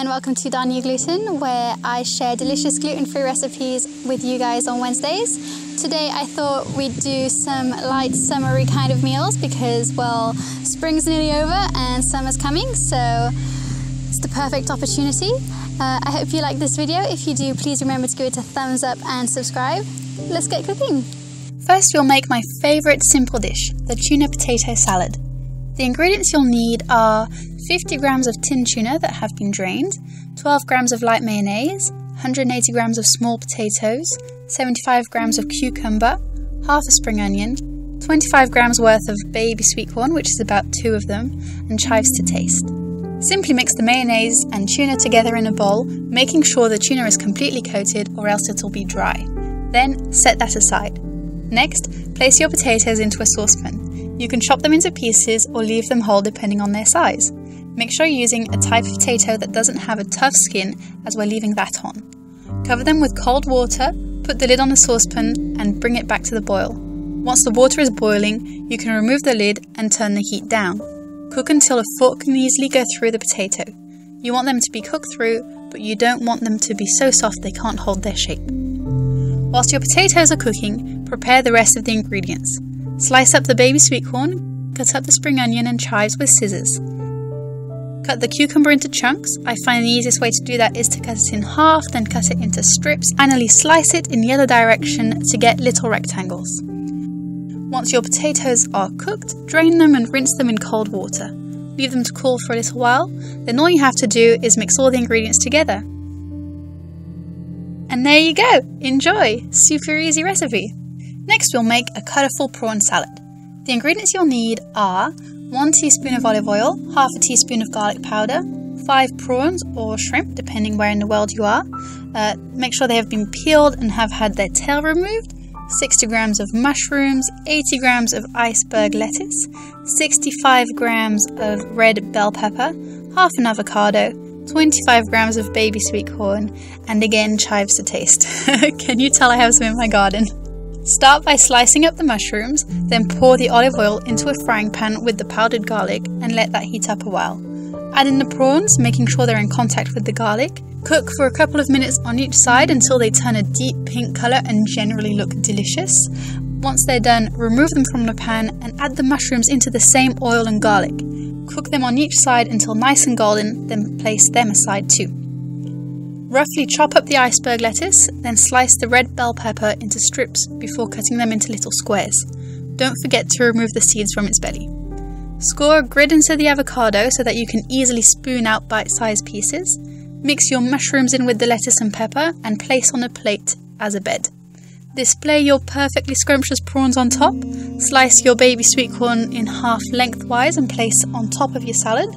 and welcome to Darnyougluten, where I share delicious gluten-free recipes with you guys on Wednesdays. Today I thought we'd do some light summery kind of meals because, well, spring's nearly over and summer's coming, so it's the perfect opportunity. I hope you like this video. If you do, please remember to give it a thumbs up and subscribe. Let's get cooking. First, we'll make my favourite simple dish, the tuna potato salad. The ingredients you'll need are 50 grams of tinned tuna that have been drained, 12 grams of light mayonnaise, 180 grams of small potatoes, 75 grams of cucumber, half a spring onion, 25 grams worth of baby sweet corn, which is about 2 of them, and chives to taste. Simply mix the mayonnaise and tuna together in a bowl, making sure the tuna is completely coated or else it'll be dry. Then set that aside. Next, place your potatoes into a saucepan. You can chop them into pieces or leave them whole depending on their size. Make sure you're using a type of potato that doesn't have a tough skin, as we're leaving that on. Cover them with cold water, put the lid on the saucepan and bring it back to the boil. Once the water is boiling, you can remove the lid and turn the heat down. Cook until a fork can easily go through the potato. You want them to be cooked through, but you don't want them to be so soft they can't hold their shape. Whilst your potatoes are cooking, prepare the rest of the ingredients. Slice up the baby sweet corn, cut up the spring onion and chives with scissors. Cut the cucumber into chunks. I find the easiest way to do that is to cut it in half, then cut it into strips. Finally, slice it in the other direction to get little rectangles. Once your potatoes are cooked, drain them and rinse them in cold water. Leave them to cool for a little while, then all you have to do is mix all the ingredients together. And there you go! Enjoy! Super easy recipe! Next, we'll make a colourful prawn salad. The ingredients you'll need are 1 teaspoon of olive oil, half a teaspoon of garlic powder, 5 prawns or shrimp, depending where in the world you are. Make sure they have been peeled and have had their tail removed, 60 grams of mushrooms, 80 grams of iceberg lettuce, 65 grams of red bell pepper, half an avocado, 25 grams of baby sweet corn, and again chives to taste. Can you tell I have some in my garden? Start by slicing up the mushrooms, then pour the olive oil into a frying pan with the powdered garlic and let that heat up a while. Add in the prawns, making sure they're in contact with the garlic. Cook for a couple of minutes on each side until they turn a deep pink colour and generally look delicious. Once they're done, remove them from the pan and add the mushrooms into the same oil and garlic. Cook them on each side until nice and golden, then place them aside too. Roughly chop up the iceberg lettuce, then slice the red bell pepper into strips before cutting them into little squares. Don't forget to remove the seeds from its belly. Score a grid into the avocado so that you can easily spoon out bite-sized pieces. Mix your mushrooms in with the lettuce and pepper and place on a plate as a bed. Display your perfectly scrumptious prawns on top. Slice your baby sweet corn in half lengthwise and place on top of your salad.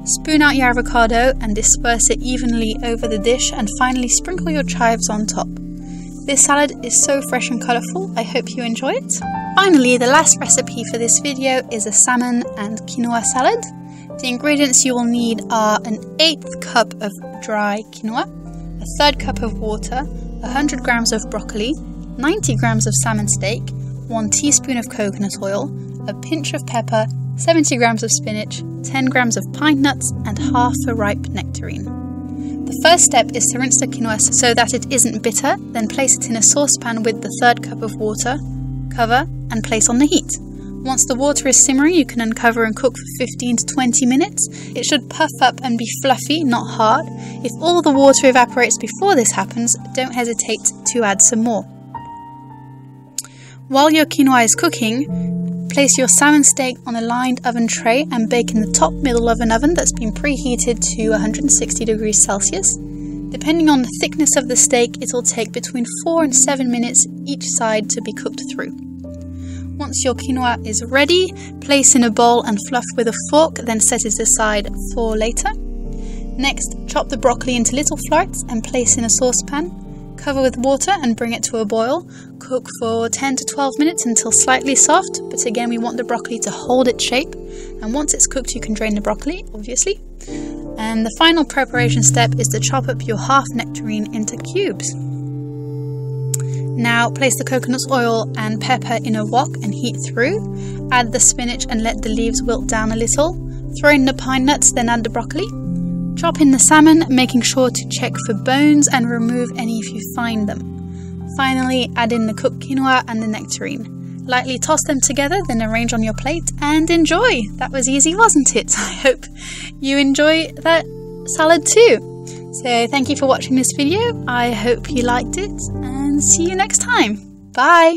Spoon out your avocado and disperse it evenly over the dish, and finally sprinkle your chives on top. This salad is so fresh and colourful, I hope you enjoy it. Finally, the last recipe for this video is a salmon and quinoa salad. The ingredients you will need are an 1/8 cup of dry quinoa, a 1/3 cup of water, 100 grams of broccoli, 90 grams of salmon steak, 1 teaspoon of coconut oil, a pinch of pepper, 70 grams of spinach, 10 grams of pine nuts, and half a ripe nectarine. The first step is to rinse the quinoa so that it isn't bitter, then place it in a saucepan with the 1/3 cup of water, cover, and place on the heat. Once the water is simmering, you can uncover and cook for 15 to 20 minutes. It should puff up and be fluffy, not hard. If all the water evaporates before this happens, don't hesitate to add some more. While your quinoa is cooking, place your salmon steak on a lined oven tray and bake in the top middle of an oven that's been preheated to 160 degrees Celsius. Depending on the thickness of the steak, it will take between 4 and 7 minutes each side to be cooked through. Once your quinoa is ready, place in a bowl and fluff with a fork, then set it aside for later. Next, chop the broccoli into little florets and place in a saucepan. Cover with water and bring it to a boil. Cook for 10 to 12 minutes until slightly soft, but again we want the broccoli to hold its shape. And once it's cooked, you can drain the broccoli, obviously. And the final preparation step is to chop up your half nectarine into cubes. Now place the coconut oil and pepper in a wok and heat through. Add the spinach and let the leaves wilt down a little. Throw in the pine nuts, then add the broccoli. Drop in the salmon, making sure to check for bones and remove any if you find them. Finally, add in the cooked quinoa and the nectarine. Lightly toss them together, then arrange on your plate and enjoy! That was easy, wasn't it? I hope you enjoy that salad too. So thank you for watching this video. I hope you liked it and see you next time. Bye!